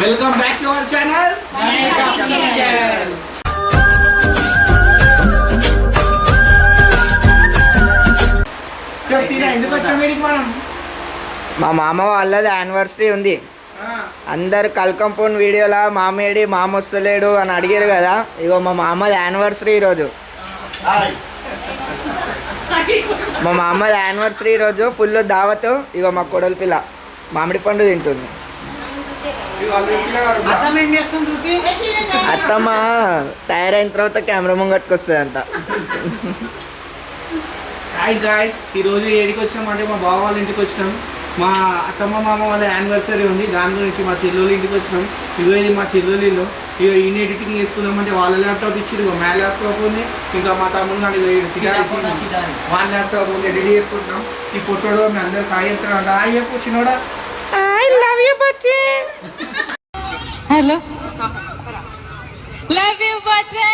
Welcome back to our channel ఎందుకు వచ్చాం వీడికి మనం? మా మామ వాళ్ళది యానివర్సరీ ఉంది. అందరు కల్కంపౌండ్ వీడియోలా మామేడి మామ వస్తలేడు అని అడిగారు కదా. ఇగో మా మామది యానివర్సరీ ఈరోజు. మా మామది యానివర్సరీ ఈరోజు ఫుల్ దావత్. ఇగో మా కొడలి పిల్ల మామిడి పండు తింటుంది. అత్తమ్మ తయారైన తర్వాత కెమెరా ముంగట్టుకు వస్తుందంట. హాయ్ గాయ్స్, ఈరోజు ఏడికి వచ్చినాం అంటే మా బావ వాళ్ళ ఇంటికి వచ్చినాం. మా అత్తమ్మ మామ వాళ్ళ యానివర్సరీ ఉంది, దాని గురించి మా చెల్లెళ్ళ ఇంటికి వచ్చినాం. ఇగో ఇది మా చెల్లెళ్ళు ఇల్లు. ఇక ఈయన ఎడిటింగ్ చేసుకుందామంటే వాళ్ళ ల్యాప్టాప్ ఇచ్చి ఇగో మా ల్యాప్టాప్ ఉంది, ఇంకా మా తమ్ముడు నాడు వాళ్ళ ల్యాప్టాప్ ఉంది, ఎడిట్ చేసుకుంటున్నాం. ఈ పొట్టోడు మీ అందరికి హాయ్ చెప్తాడు. హాయ్ చెప్పు చిన్నోడా. ఐ లవ్ యూ బచ్చే. హలో లవ్ యూ బచ్చే.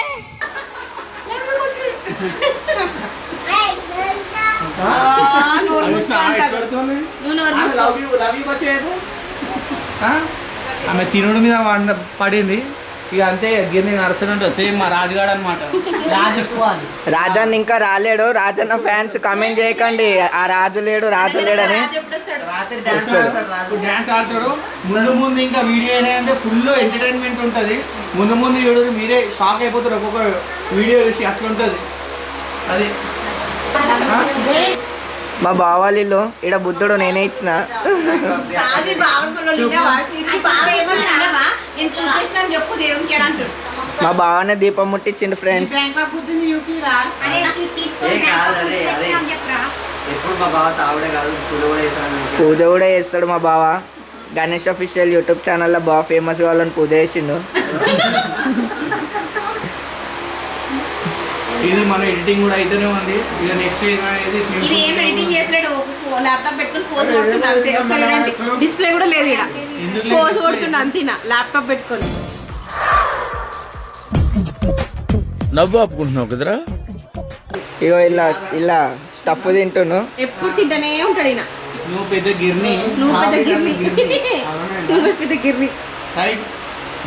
ఆమె తినుడు మీద పడింది. ఇక అంతే గిన్నె నడుస్తున్నట్టు సేమ్ మా రాజుగాడు అనమాట. రాజన్న ఇంకా రాలేడు. రాజన్న ఫ్యాన్స్ కమెంట్ చేయకండి ఆ రాజు లేడు రాజు లేడని. డాన్స్ ఆడతాడు. ముందు ముందు ఇంకా వీడియో అంటే ఫుల్ ఎంటర్టైన్మెంట్ ఉంటుంది. ముందు ముందు చూడు, మీరే షాక్ అయిపోతారు ఒక్కొక్క వీడియో చూసి. అట్లా ఉంటుంది అది. మా బావాళ్ళు ఈడ బుద్ధుడు నేనే ఇచ్చిన. మా బావనే దీపం ముట్టించిండు ఫ్రెండ్స్. పూజ కూడా చేస్తాడు మా బావ. గణేష్ అఫీషియల్ యూట్యూబ్ ఛానల్లో బాగా ఫేమస్ కావాలని పూజ చేసిండు. ఇది మన ఎడిటింగ్ కూడా అయితేనే ఉంది. ఇక నెక్స్ట్ ఎడిటింగ్ చేసాడు, ల్యాప్టాప్ పెట్టుకుని పోజ్ కొడుతున్నా అంతే. ఒకసారి డిస్ప్లే కూడా లేదు, ఇక్కడ పోజ్ కొడుతున్నా అంతేనా ల్యాప్టాప్ పెట్టుకొని. నవ్వు ఆపుకుంటున్నావు కదరా. ఇగో ఇలా ఇలా స్టఫ్ తింటును. ఎప్పుడు తింటనే ఉంటాడు ఈయన. నువ్వు పెద్ద గిర్ని. నువ్వు పెద్ద గిర్ని. రైట్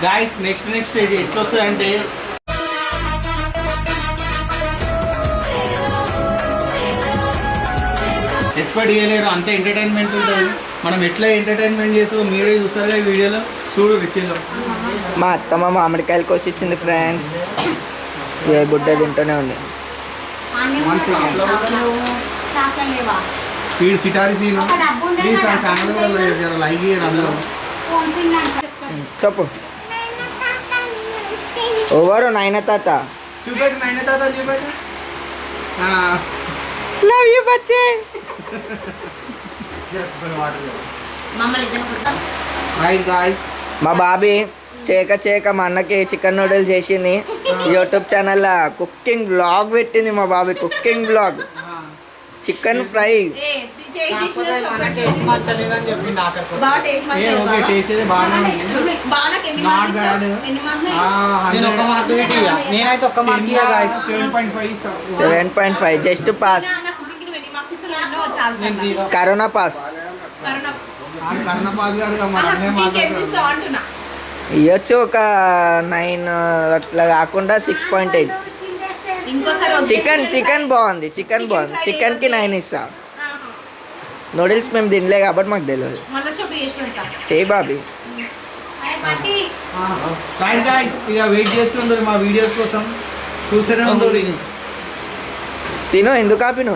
గాయ్స్, నెక్స్ట్ ఇది ఎట్లా వస్తుంది అంటే ఎక్స్పెక్ట్ చేయలేరు, అంత ఎంటర్టైన్మెంట్ ఉంటుంది. మనం ఎట్లా ఎంటర్టైన్మెంట్ చేస్తామో మీరే చూస్తారు ఈ వీడియోలో. చూడు రిచిలో మా అత్తమ్మ మామిడికాయలు కోసిచ్చింది ఫ్రెండ్స్. ఏ బుడ్డ తింటూనే ఉంది. స్పీడ్ సిటారి సీన్ ప్లీజ్ ఆ ఛానల్ కూడా లైక్ చేయరు అందరూ. చెప్పు ఓవరు నాయన తాత. చూపెట్టు నాయన తాత, చూపెట్టు. లవ్ యూ బచ్చే. రైట్ గాయ్స్, మా బాబీ చేయక మా అన్నకి చికెన్ నూడిల్స్ చేసింది. యూట్యూబ్ ఛానల్లో కుకింగ్ బ్లాగ్ పెట్టింది మా బాబీ. Cooking blog chicken fry. నేనైతే ఒక్క mark 7.5 just pass. Corona pass ఇవ్వచ్చు. ఒక 9 అట్లా కాకుండా 6.8. చికెన్ బాగుంది. చికెన్కి 9 ఇస్తా. నూడిల్స్ మేము తినలే కాబట్టి మాకు తెలియదు. చేయి బాబీ. రైట్ గాయ్స్, ఇక వెయిట్ చేస్తుంటారు మా వీడియోస్ కోసం. చూస్తూనే ఉంటుంది. తిను, ఎందుకు ఆపిను?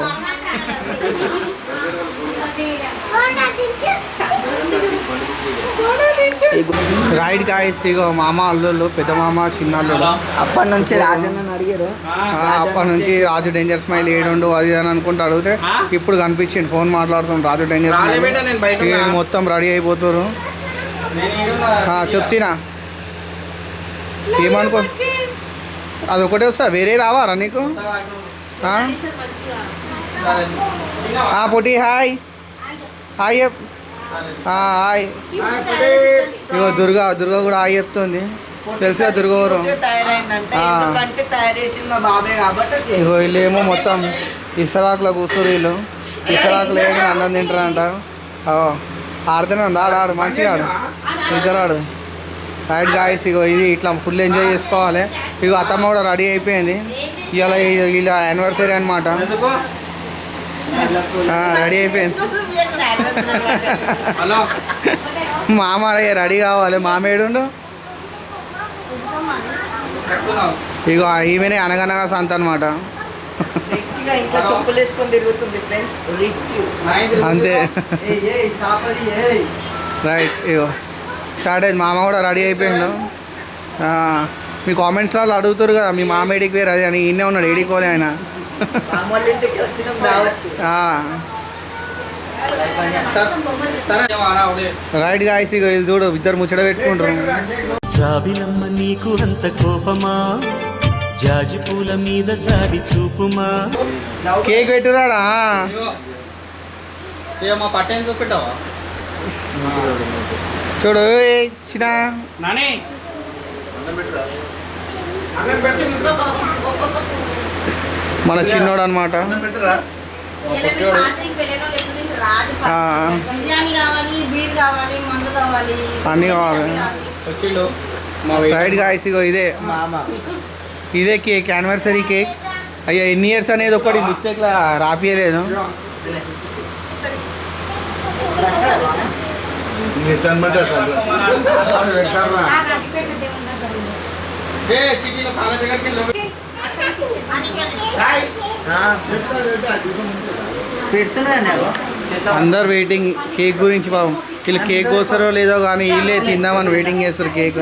రైట్ గాయ్స్, ఇగో మామ అల్లుళ్ళు, పెద్ద మామ చిన్న అల్లుళ్ళు. అప్పటి నుంచి రాజన్న అడిగారు. అప్పటి నుంచి రాజు డేంజర్ స్మైల్ ఏడుండు అది అని అనుకుంటూ అడిగితే ఇప్పుడు కనిపించింది. ఫోన్ మాట్లాడుతాం రాజు డేంజర్ స్మైల్. మొత్తం రెడీ అయిపోతారు. చెప్సినా ఏమనుకో, అది ఒకటే వస్తా, వేరే రావారా నీకు? పొట్టి హాయ్ హాయ్ హాయ్. ఇగో దుర్గా కూడా హాయ్ చెప్తుంది. తెలుసా దుర్గవరం? ఇగో వీళ్ళేమో మొత్తం ఇసరాకులో కూర్చోరు. వీళ్ళు ఇసరాకులు వేయగానే అన్నం తింటారంట. ఆడుతూనే ఉంది. ఆడు మంచిగా ఆడు. ఇద్దరు ఆడు. రైట్ గాయస్, ఇగో ఇది ఇట్లా ఫుల్ ఎంజాయ్ చేసుకోవాలి. ఇగో అత్తమ్మ కూడా రెడీ అయిపోయింది. ఇవాళ ఇలా యానివర్సరీ అనమాట. రెడీ అయిపోయింది. మామ రెడీ కావాలి. మామేడుండు. ఇగో ఈమెనే అనగనగా సంత అనమాట. అంతే. రైట్, ఇగో స్టార్ట్ అయింది. మామ కూడా రెడీ అయిపోయిండు. మీ కామెంట్స్లో అడుగుతారు కదా మీ మామ ఏడికి వేరు అది అని. ఈయనే ఉన్నాడు, ఏడికోలే ఆయన. రైట్ గాయస్, ఇగో వీళ్ళు చూడు ఇద్దరు ముచ్చట పెట్టుకుంటారు. జాబిలమ్మ నీకు అంత కోపమా, జాజి పూల మీద జాబి చూపుమా. కేక్ పెట్టురాడా? చూడు చిన్న మన చిన్నోడు అనమాట. అన్నీ కావాలి. రైట్ గాయస్, ఇగో ఇదే కేక్, యానివర్సరీ కేక్. అయ్యా ఎన్ని ఇయర్స్ అనేది ఒకటి మిస్టేక్లా రాపియలేదు. అందరు వెయిటింగ్ కేక్ గురించి. పాపం వీళ్ళు కేక్ కోస్తారో లేదో కానీ వీళ్ళే తిందామని వెయిటింగ్ చేస్తారు కేక్.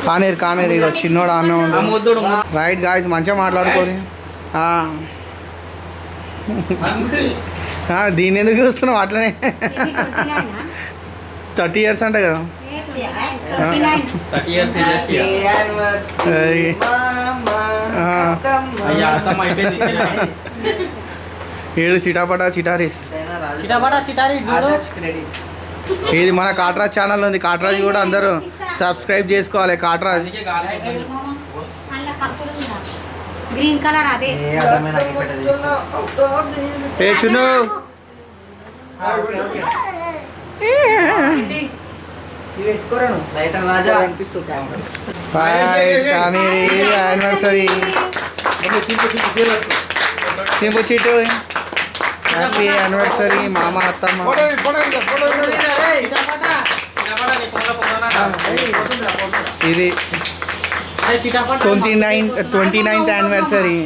కానేరు ఇక చిన్నోడు ఆమె ఉంటాడు. రైట్ గాయస్, మంచిగా మాట్లాడుకోని. దీన్ని ఎందుకు చూస్తున్నావు అట్లనే? 30 years అంట కదా. ఏడు చిటాపటా చిటారీస్. ఇది మన కాట్రాజ్ ఛానల్ ఉంది. కాట్రాజ్ కూడా అందరూ సబ్స్క్రైబ్ చేసుకోవాలి. కాట్రాజ్ గ్రీన్ కలర్ అదే. ఏ చును యానివర్సరీ సింపు చీటు. హ్యాపీ యానివర్సరీ మామ అత్తమ్మ. ఇది 29th యానివర్సరీ.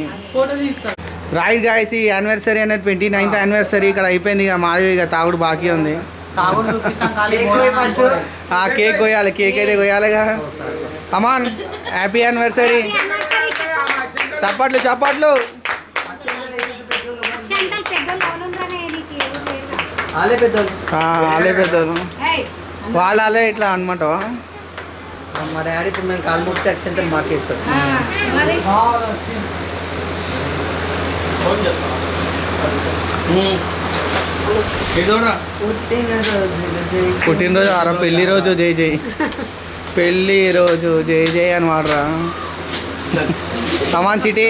రైట్ గాయస్, ఈ యానివర్సరీ అనేది 29th యానివర్సరీ ఇక్కడ అయిపోయింది. ఇక మాది ఇక తాగుడు బాకీ ఉంది. కేక్ కొయ్యాలి. కేక్ అయితే కొయ్యాలిగా. Aman happy anniversary. చప్పట్లు చప్పట్లు. ఆలే పెద్దోళ్ళు వాళ్ళే ఇట్లా అనమాట. మా డాడీ ఇప్పుడు మేము కాలు మొక్కితే అక్షంతలు మాకేస్తాం. పుట్టినరోజు ఆరా, పెళ్లి రోజు జై జై, పెళ్లి రోజు జై జై అని వాడరా. కమాన్ సిటీ.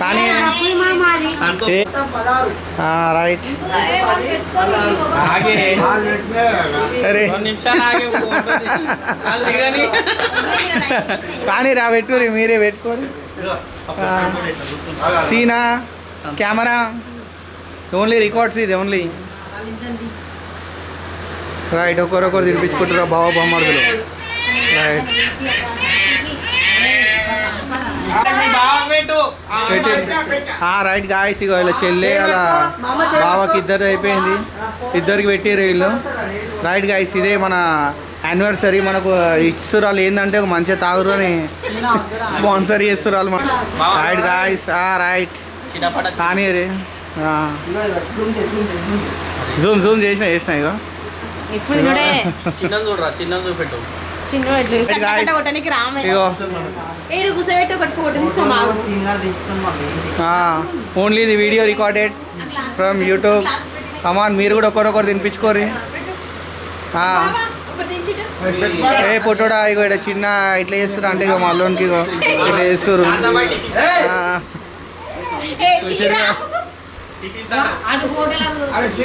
కానీ రైట్. అరే కానీ రా పెట్టుకోరి, మీరే పెట్టుకోరి. సీనా కెమెరా ఓన్లీ రికార్డ్స్, ఇది ఓన్లీ. రైట్, ఒకరొకరు తినిపించుకుంటారా బావ బొమ్మడుగులు. రైట్ రైట్ గాయస్, ఇగో ఇలా చెల్లె అలా బావకి ఇద్దరు అయిపోయింది. ఇద్దరికి పెట్టారు వీళ్ళు. రైట్ గాయస్, ఇదే మన యానివర్సరీ. మనకు ఇస్తురు వాళ్ళు ఏంటంటే ఒక మంచిగా తాగురు అని స్పాన్సర్ చేస్తున్నారు వాళ్ళు. రైట్ గాయస్, రైట్ కానీ జూమ్ చేసిన ఇక ఇప్పుడు ఓన్లీ ఇది వీడియో రికార్డెడ్ ఫ్రమ్ యూట్యూబ్. కమాన్, మీరు కూడా ఒకరొకరు తినిపించుకోరి. ఏ పొట్టోడా, ఇగో ఇక్కడ చిన్న ఇట్లా చేస్తారు అంటే ఇక మళ్ళీకి ఇట్లా చేస్తారు.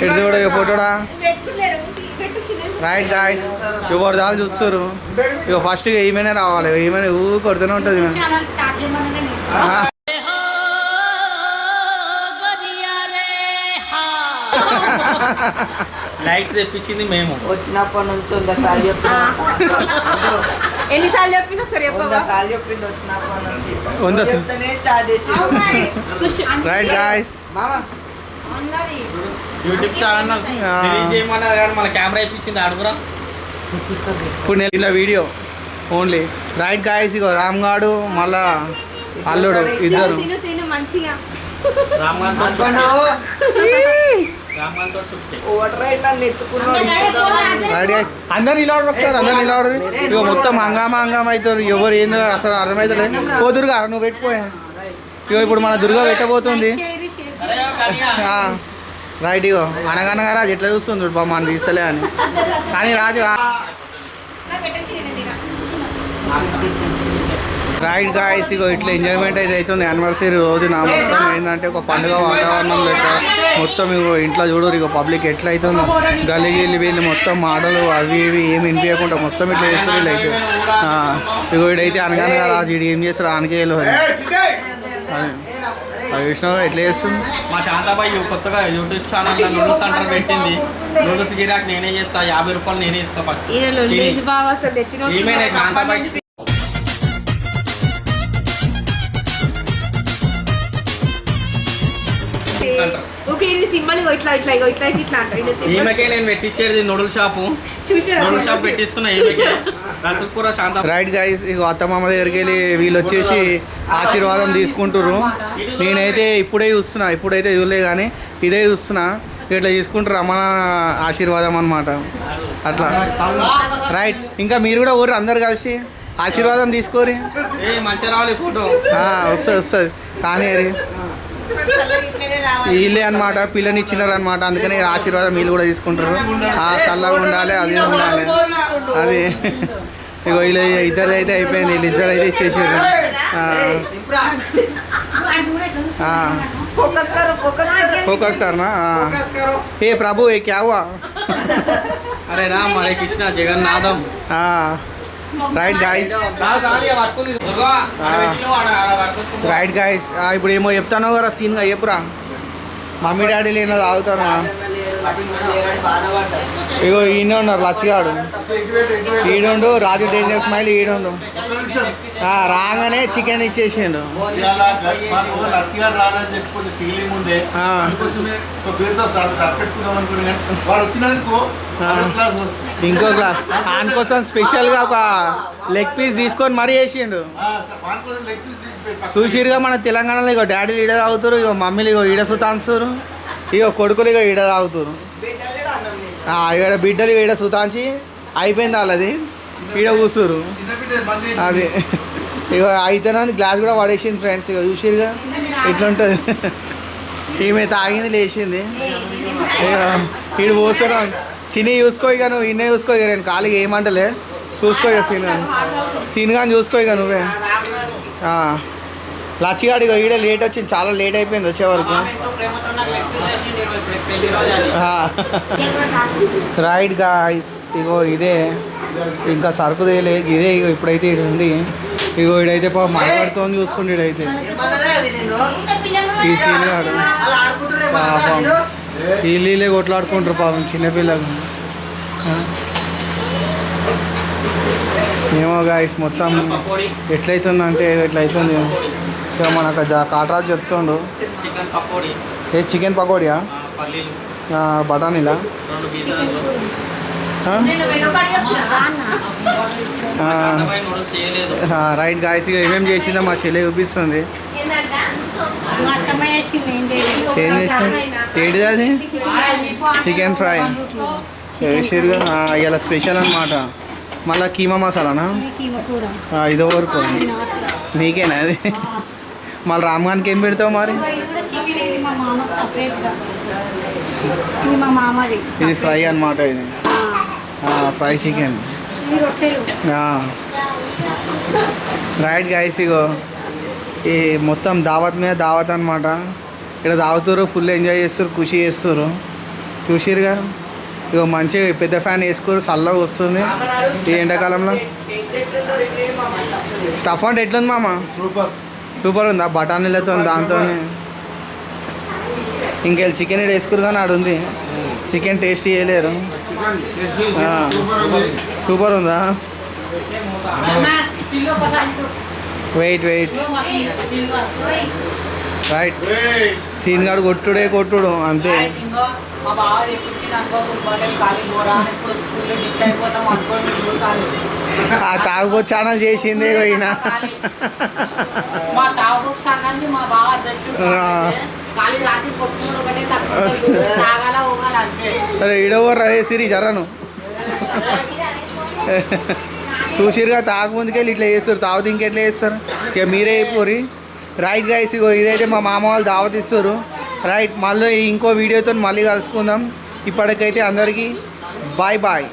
ఇటు చూడ ఫోటోడా. రైట్ గాయ్స్, ఎవరు దాలు చూస్తారు. ఇక ఫస్ట్ ఈమెనే రావాలి, ఈమెనే కొడుతూనే ఉంటుంది. లైక్స్ తెప్పించింది మేము. వచ్చినప్పటి నుంచి 100 సార్లు చెప్పింది. ఎన్నిసార్లు చెప్పింది ఒకసారి 100 సార్లు చెప్పింది వచ్చినప్పటి నుంచి. చెప్తేనే స్టార్ట్ చేసి. రైట్ గాయ్స్, మామా యూట్యూబ్ ఛానల్ చేయమన్నా కానీ మన కెమెరా ఇప్పించింది ఆడుకురా. ఇప్పుడు నేను ఇలా వీడియో ఓన్లీ. రైట్ గాయ్స్, ఇగో రామ్ గాడు మళ్ళా అల్లుడు ఇద్దరు. తిను మంచిగా. అందరు ఇలా ఒకసారి అందరు ఇలా ఇక మొత్తం హంగామా అవుతారు. ఎవరు ఏందో అసలు అర్థమవుతలేదు. ఓ దుర్గా నువ్వు పెట్టిపోయా. ఇగో ఇప్పుడు మన దుర్గా పెట్టబోతుంది. రైట్, ఇగో అనగనగా రాజు ఎట్లా చూస్తుంది చూడు బాబు, మనం తీస్తలే అని. కానీ రాజు రైట్ గాయ్స్, ఇగో ఇట్లా ఎంజాయ్మెంట్ అయితే అవుతుంది. యానివర్సరీ రోజు నా మొత్తం ఏంటంటే ఒక పండుగ వాతావరణం లెక్క మొత్తం ఇగో ఇంట్లో చూడరు. ఇగో పబ్లిక్ ఎట్లా అవుతుందో గల్లి వీళ్ళు మొత్తం మాటలు అవి ఇవి ఏమి వినిపించకుండా మొత్తం ఇట్లా చేస్తారు. వీళ్ళు అయితే ఇగో ఇడైతే అనగానగా రాజు ఇడు ఏం చేస్తాడు ఆనకేయలో అది విష్ణు ఎట్లా చేస్తుంది. మా శాంతాబాయి కొత్తగా యూట్యూబ్ ఛానల్ నూడిల్స్ సెంటర్ పెట్టింది. నూడిల్స్ గిరాక్ నేనే చేస్తా, 50 రూపాయలు నేనే ఇస్తా. శాంతాబాయి ఈమెకే నేను పెట్టించేది నూడిల్ షాపు. నూడిల్ షాప్ పెట్టిస్తున్నా ఈమెకే. రసల్పుర శాంత. రైట్ గైస్, ఇక అత్తమామ దగ్గరికి వెళ్ళి వీళ్ళు వచ్చేసి ఆశీర్వాదం తీసుకుంటారు. నేనైతే ఇప్పుడైతే చూడలే కానీ ఇదే చూస్తున్నా. ఇట్లా తీసుకుంటారు అమ్మ ఆశీర్వాదం అన్నమాట. అట్లా రైట్. ఇంకా మీరు కూడా ఊరు అందరు కలిసి ఆశీర్వాదం తీసుకోరి. మంచిగా రావాలి ఫోటో. వస్తుంది కానీ వీళ్ళే అనమాట, పిల్లని ఇచ్చినారు అనమాట. అందుకని ఆశీర్వాదం వీళ్ళు కూడా తీసుకుంటారు. చల్లగా ఉండాలి, అది ఉండాలి. అది ఇగో వీళ్ళు ఇద్దరు అయితే అయిపోయింది. వీళ్ళు ఇద్దరు అయితే ఇచ్చేసారు. फोकस करना. हे प्रभु ये क्या हुआ? अरे राम हरे Krishna Jagannatham. Right guys, right guys. ఇప్పుడు ఏమో చెప్తాను కదా సీన్గా చెప్పురా. మమ్మీ డాడీ లేనో తాగుతాను. ఇగో ఈయన ఉన్నారు లచ్చిగాడు, ఈడుండు రాజు డేంజర్ స్మైల్, ఈడుండు. రాగానే చికెన్ ఇచ్చేసిండు. ఇంకో గ్లాస్ దానికోసం స్పెషల్గా ఒక లెగ్ పీస్ తీసుకొని మరీ వేసిండు. చూసిరుగా మన తెలంగాణలో ఇగో డాడీలు ఈడ తాగుతారు, ఇగో మమ్మీలు ఇగో ఈడ సుతాన్స్తారు, ఇగో కొడుకులు ఇగో ఈడ తాగుతారు. ఇక్కడ బిడ్డలు ఈడ సుతాంచి అయిపోయింది వాళ్ళది, ఈడ కూర్చురు. అది ఇగో అయితేనే గ్లాస్ కూడా పడేసింది ఫ్రెండ్స్. ఇక చూసిరుగా ఇట్లుంటుంది. ఈమె తాగింది లేచింది. ఈడు పోస్తాను చిన్ని చూసుకో. ఇక నువ్వు ఇన్నే చూసుకో. ఇక నేను ఖాళీగా ఏమంటలే, చూసుకో ఇక సీన్ కానీ చూసుకో ఇక నువ్వే. లచ్చిగాడు ఇక ఈడ లేట్ వచ్చింది, చాలా లేట్ అయిపోయింది వచ్చే వరకు. రైట్ గాయ్స్, ఇగో ఇదే ఇంకా సరుకు తేలే ఇదే. ఇగో ఇప్పుడైతే ఇది ఉంది. ఇగో ఇడైతే పాపం మాట్లాడుతోని చూస్తుండే. ఇడైతే ఈ సీన్ కాడు పాపం వీళ్ళే కొట్లాడుకుంటారు పాపం చిన్నపిల్లలు. ఏమో గాయస్ మొత్తం ఎట్లయితుందంటే ఎట్లయితుంది. ఇక మనకు కాటరాజు చెప్తుండు ఏ చికెన్ పకోడియా బఠానీలా. రైట్ గాయస్, ఇక ఏమేమి చేసిందో మా చెల్లె చూపిస్తుంది. ఏం చేసిన ఏంటిది అది? చికెన్ ఫ్రై చేసిరుగా. ఇలా స్పెషల్ అనమాట. మళ్ళీ కీమా మసాలానా ఇదో వరకు నీకేనా అది? మళ్ళీ రామ్గానికి ఏం పెడతావు మరి? ఇది ఫ్రై అనమాట. ఇది ఫ్రై చికెన్. రైట్ గైస్, ఇగో ఈ మొత్తం దావత్ మీద దావత్ అనమాట. ఇక్కడ తాగుతారు, ఫుల్ ఎంజాయ్ చేస్తారు, ఖుషి చేస్తారు. చూసిరుగా ఇక మంచిగా పెద్ద ఫ్యాన్ వేసుకోరు, చల్లగా వస్తుంది ఈ ఎండాకాలంలో. స్టఫ్ అంటే ఎట్లుంది మామ? సూపర్ ఉందా? బఠానీలతో దాంతో ఇంకెళ్ళి చికెన్ ఇక్కడ వేసుకోరు కానీ ఆడు ఉంది చికెన్ టేస్ట్ చేయలేరు. సూపర్ ఉందా? Wait right. సీన్ గాడు కొట్టుడు అంతే. మా బావ తెప్పించి ఆ తాగుబోతు ఛానల్ చేసిందే పోయినా. మా తాగుబోతు సంఘానికి మా బావ అధ్యక్షుడు ఖాళీ రాత్రి కొట్టుకుని ఒకటే తక్కువ తాగాల ఊగాల అంతే. సరే ఈడోవర్ రే సిరి జరను చూసిరుగా తాగుముందుకెళ్ళి ఇట్లా చేస్తారు, తాగుతూ ఇంకెట్లా చేస్తారు ఇక మీరే అయిపోరి. రైట్ గైస్, ఇగో ఇదైతే మా మామ వాళ్ళు దావత్ ఇస్తారు. రైట్, మళ్ళీ ఇంకో వీడియోతో మళ్ళీ కలుసుకుందాం. ఇప్పటికైతే అందరికీ బాయ్.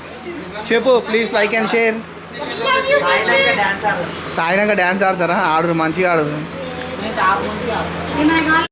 చెప్పు ప్లీజ్ లైక్ అండ్ షేర్. తాగినాక డ్యాన్స్ ఆడతారా? ఆడరు, మంచిగా ఆడరు.